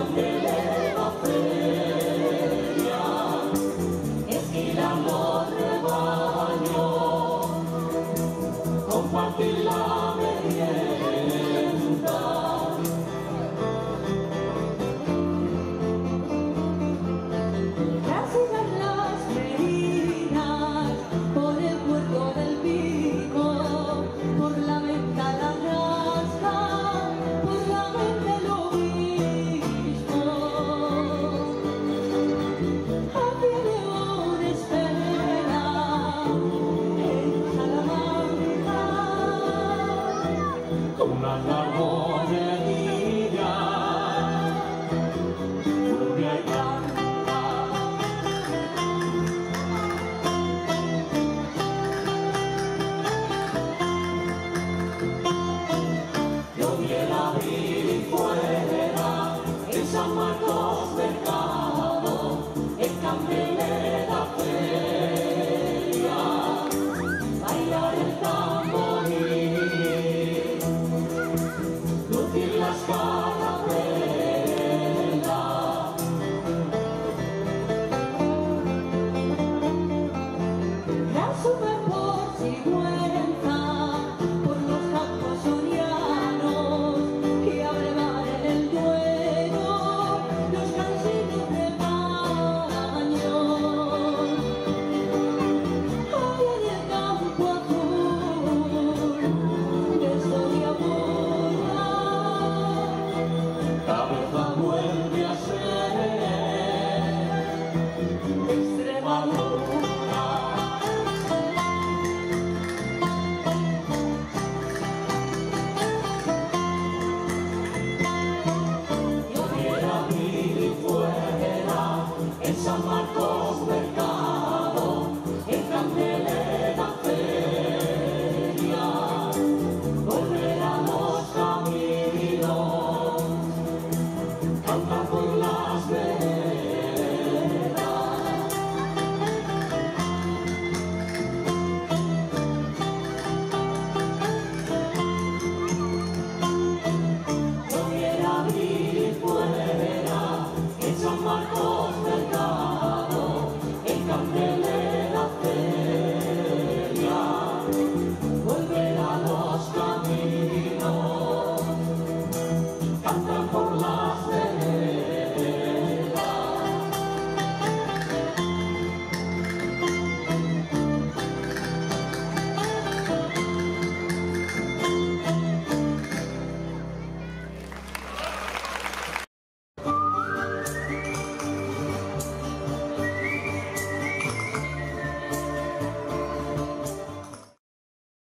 candelera feria, esquilando rebaño, compartir la merienda. Rasurar las merinas por el puerto del Pico, por la venta la rasca, por la mente lo mismo. A pie de hora espera en Salamanca, Una carbonera, rubia y blanca. Yo hubiera abrir fuera en San Marcos Mercado, en candelera feria, bailar el tamboril, lucir las carabelas. rasurar por Sigüenza, por los campos sorianos que abrevan en el Duero los cansinos rebaños. Allá en el campo azul de Soria borra, Cabeza vuelve a ser Extremadura. Yo hubiera abrir fuera en San Marcos Mercado, en candelera feria, volver a los caminos, cantar